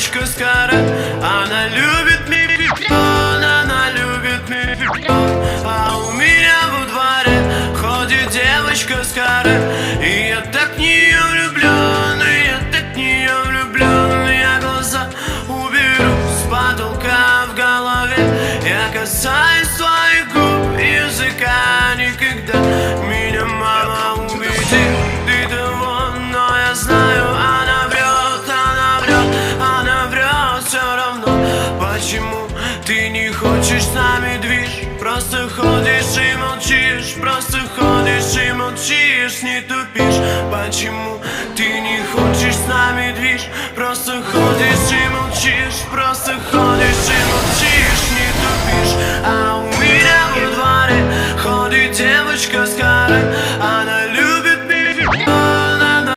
девочка с каре. Она любит мификон, она любит мификон. А у меня во дворе ходит девочка с каре. И я так в нее влюблен, и я так в нее влюблен. Я глаза уберу с потолка в голове. Я касаюсь своих губ, языка никогда. Меня мама убедит, ты-то вон, но я знаю, она врет, она врет, она врет все равно. Почему ты не хочешь с нами движ? Просто ходишь и молчишь, просто ходишь и молчишь, не тупишь. Почему ты не хочешь с нами движ? Просто ходишь и молчишь, просто ходишь и